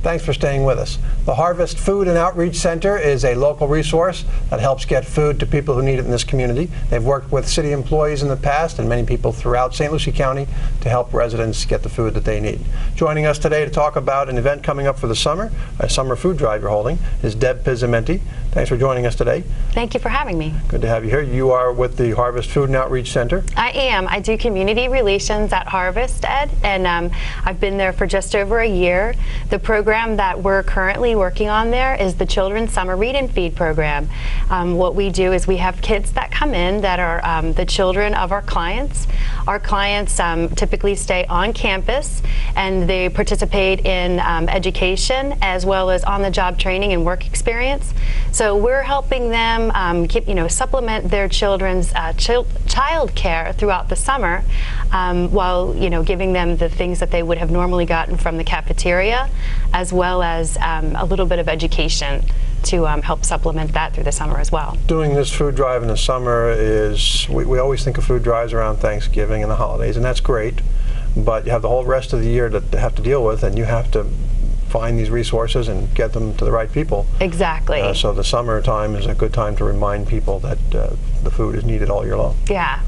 Thanks for staying with us. The Harvest Food and Outreach Center is a local resource that helps get food to people who need it in this community. They've worked with city employees in the past and many people throughout St. Lucie County to help residents get the food that they need. Joining us today to talk about an event coming up for the summer, a summer food drive you're holding, is Deb Pizzimenti. Thanks for joining us today. Thank you for having me. Good to have you here. You are with the Harvest Food and Outreach Center. I am. I do community relations at Harvest, Ed, and I've been there for just over a year. The program that we're currently working on there is the Children's Summer Read and Feed program. What we do is we have kids that come in that are the children of our clients. Our clients typically stay on campus and they participate in education as well as on-the-job training and work experience. So we're helping them supplement their children's child care throughout the summer while giving them the things that they would have normally gotten from the cafeteria, as well as a little bit of education to help supplement that through the summer as well. Doing this food drive in the summer is, we always think of food drives around Thanksgiving and the holidays, and that's great, but you have the whole rest of the year to have to deal with, and you have to find these resources and get them to the right people. Exactly. So the summertime is a good time to remind people that the food is needed all year long. Yeah.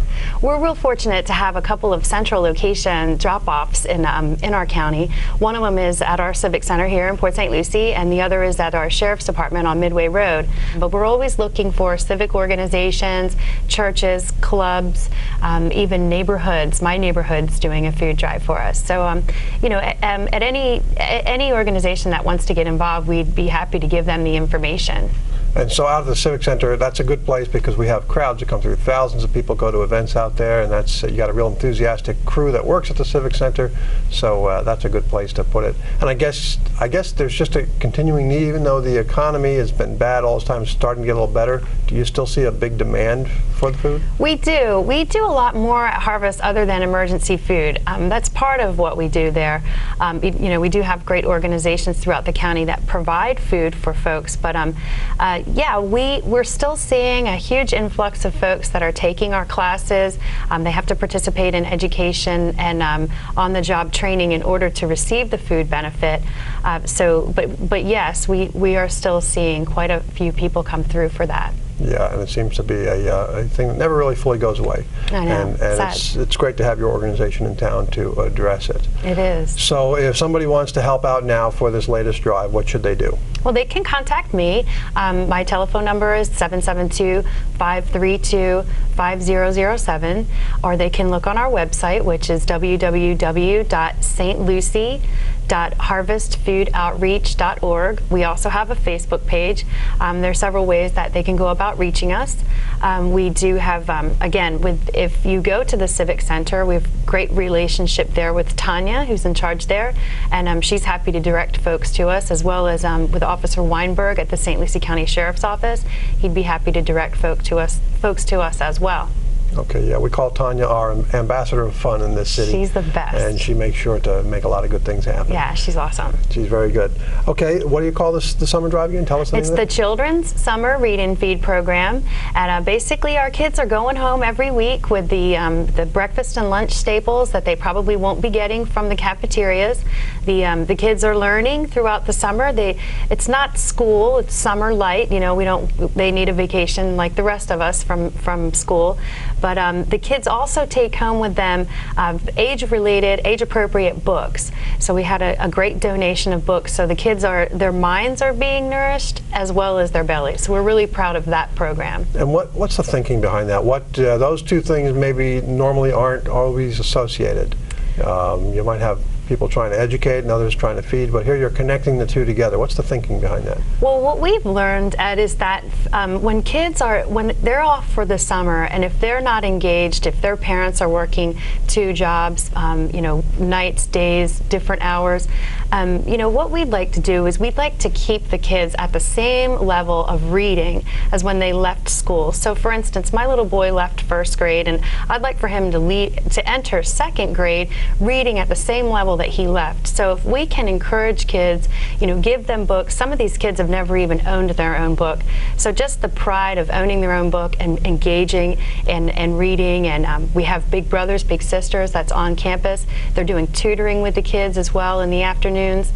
We're real fortunate to have a couple of central location drop-offs in our county. One of them is at our Civic Center here in Port St. Lucie, and the other is at our Sheriff's Department on Midway Road. But we're always looking for civic organizations, churches, clubs, even neighborhoods. My neighborhood's doing a food drive for us. So, at any organization that wants to get involved, we'd be happy to give them the information. And so out of the Civic Center, that's a good place because we have crowds that come through. Thousands of people go to events out there, and that's you got a real enthusiastic crew that works at the Civic Center. So that's a good place to put it. And I guess there's just a continuing need, even though the economy has been bad all this time, it's starting to get a little better. Do you still see a big demand for the food? We do. We do a lot more at Harvest other than emergency food. That's part of what we do there. We do have great organizations throughout the county that provide food for folks, but yeah, we're still seeing a huge influx of folks that are taking our classes. They have to participate in education and on-the-job training in order to receive the food benefit. But yes, we are still seeing quite a few people come through for that. Yeah, and it seems to be a thing that never really fully goes away. I know. And it's great to have your organization in town to address it. It is. So if somebody wants to help out now for this latest drive, what should they do? Well, they can contact me. My telephone number is 772-532-5007, or they can look on our website, which is www.stlucie.harvestfoodoutreach.org. We also have a Facebook page. There are several ways that they can go about reaching us. We do have, again, if you go to the Civic Center, we have a great relationship there with Tanya, who's in charge there, and she's happy to direct folks to us, as well as with Officer Weinberg at the St. Lucie County Sheriff's Office. He'd be happy to direct folks to us as well. Okay, yeah, we call Tanya our ambassador of fun in this city. She's the best. And she makes sure to make a lot of good things happen. Yeah, she's awesome. She's very good. Okay, what do you call this, the summer drive again? Tell us the name of it. It's the Children's Summer Read and Feed program. And basically our kids are going home every week with the breakfast and lunch staples that they probably won't be getting from the cafeterias. The kids are learning throughout the summer. It's not school, it's summer light. They need a vacation like the rest of us from school. But the kids also take home with them age-related, age-appropriate books. So we had a great donation of books. So the kids their minds are being nourished as well as their bellies. So we're really proud of that program. And what's the thinking behind that? Those two things maybe normally aren't always associated. You might have people trying to educate and others trying to feed, but here you're connecting the two together. What's the thinking behind that? Well, what we've learned, Ed, is that when they're off for the summer, and if they're not engaged, if their parents are working 2 jobs, nights, days, different hours, what we'd like to do is we'd like to keep the kids at the same level of reading as when they left school. So for instance, my little boy left 1st grade, and I'd like for him to enter 2nd grade reading at the same level that he left. So if we can encourage kids, give them books. Some of these kids have never even owned their own book. So just the pride of owning their own book and engaging and reading, and we have Big Brothers, Big Sisters that's on campus. They're doing tutoring with the kids as well in the afternoons.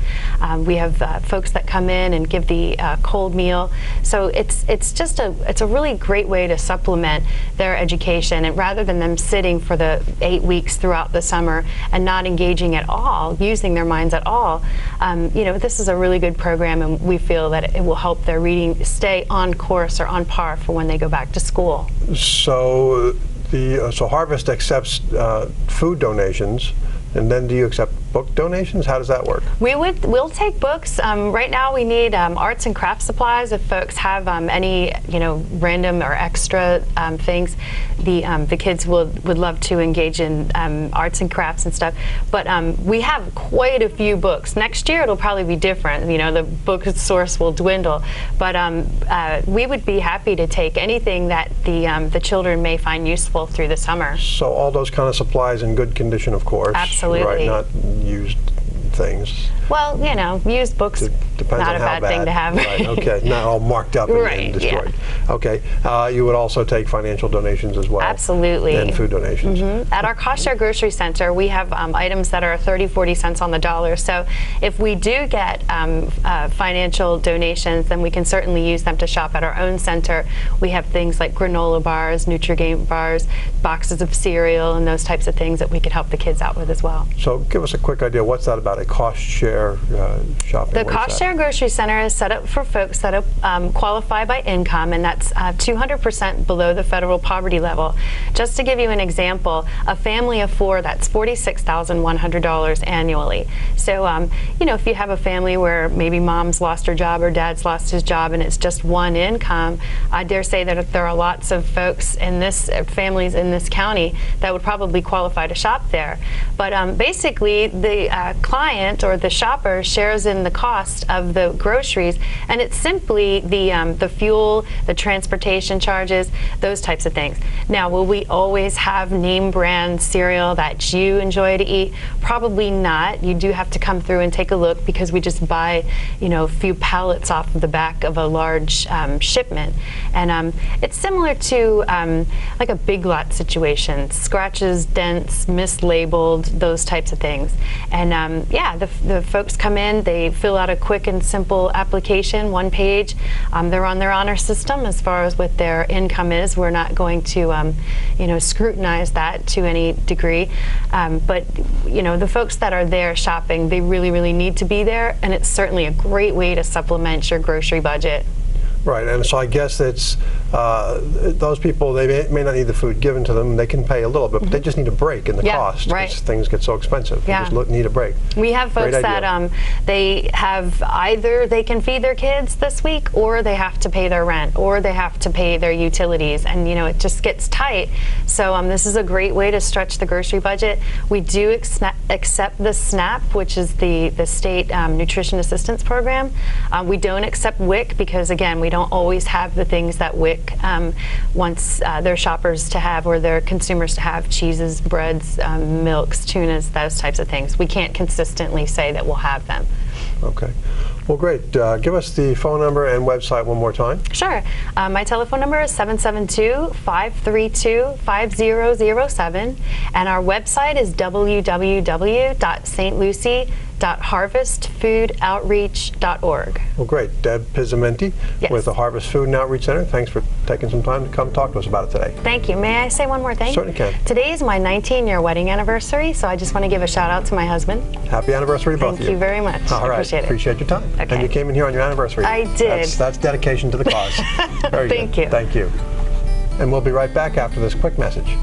We have folks that come in and give the cold meal. So it's a really great way to supplement their education, and rather than them sitting for the 8 weeks throughout the summer and not engaging at all, using their minds at all, this is a really good program, and we feel that it will help their reading stay on course or on par for when they go back to school. So so Harvest accepts food donations, and then do you accept book donations? How does that work? We'll take books. Right now we need arts and craft supplies. If folks have any random or extra things, the kids would love to engage in arts and crafts and stuff. But we have quite a few books. Next year it'll probably be different. The book source will dwindle. But we would be happy to take anything that the children may find useful through the summer. So all those kind of supplies in good condition, of course. Absolutely. Right, not used things. Well, used books, depends not on a bad thing to have. Right, okay, not all marked up and destroyed. Yeah. Okay, you would also take financial donations as well? Absolutely. And food donations. At our Cost Share Grocery Center, we have items that are 30-40 cents on the dollar. So if we do get financial donations, then we can certainly use them to shop at our own center. We have things like granola bars, Nutri-Grain bars, boxes of cereal, and those types of things that we could help the kids out with as well. So give us a quick idea, what's that about, a cost share shopping? The Cost Share Grocery Center is set up for folks that qualify by income, and that's 200% below the federal poverty level. Just to give you an example, a family of 4, that's $46,100 annually. So, if you have a family where maybe mom's lost her job or dad's lost his job and it's just one income, I dare say that there are lots of folks families in this county that would probably qualify to shop there. But basically, the client or the shopper shares in the cost of the groceries, and it's simply the fuel, the transportation charges, those types of things. Now, will we always have name brand cereal that you enjoy to eat? Probably not. You do have to come through and take a look, because we just buy a few pallets off of the back of a large shipment, and it's similar to like a Big Lot situation, scratches, dents, mislabeled, those types of things. And the folks come in, they fill out a quick and simple application, 1 page. They're on their honor system as far as what their income is. We're not going to scrutinize that to any degree, but the folks that are there shopping, they really, really need to be there, and it's certainly a great way to supplement your grocery budget. Right, and so I guess it's those people, they may not need the food given to them. They can pay a little bit, but they just need a break in the cost, because things get so expensive. They just need a break. We have folks that they have either they can feed their kids this week, or they have to pay their rent, or they have to pay their utilities, and it just gets tight. So this is a great way to stretch the grocery budget. We do accept the SNAP, which is the state nutrition assistance program. We don't accept WIC, because again, we don't always have the things that WIC wants their shoppers to have, or their consumers to have: cheeses, breads, milks, tunas, those types of things. We can't consistently say that we'll have them. Okay. Well, great. Give us the phone number and website one more time. Sure. My telephone number is 772-532-5007, and our website is www.stlucie.harvestfoodoutreach.org. Well, great. Deb Pizzimenti with the Harvest Food and Outreach Center. Thanks for taking some time to come talk to us about it today. Thank you. May I say one more thing? Certainly can. Today is my 19-year wedding anniversary, so I just want to give a shout out to my husband. Happy anniversary to both of you. Thank you very much. All right. Appreciate it. Appreciate your time. Okay. And you came in here on your anniversary. I did. That's dedication to the cause. Very Thank good. you. Thank you. And we'll be right back after this quick message.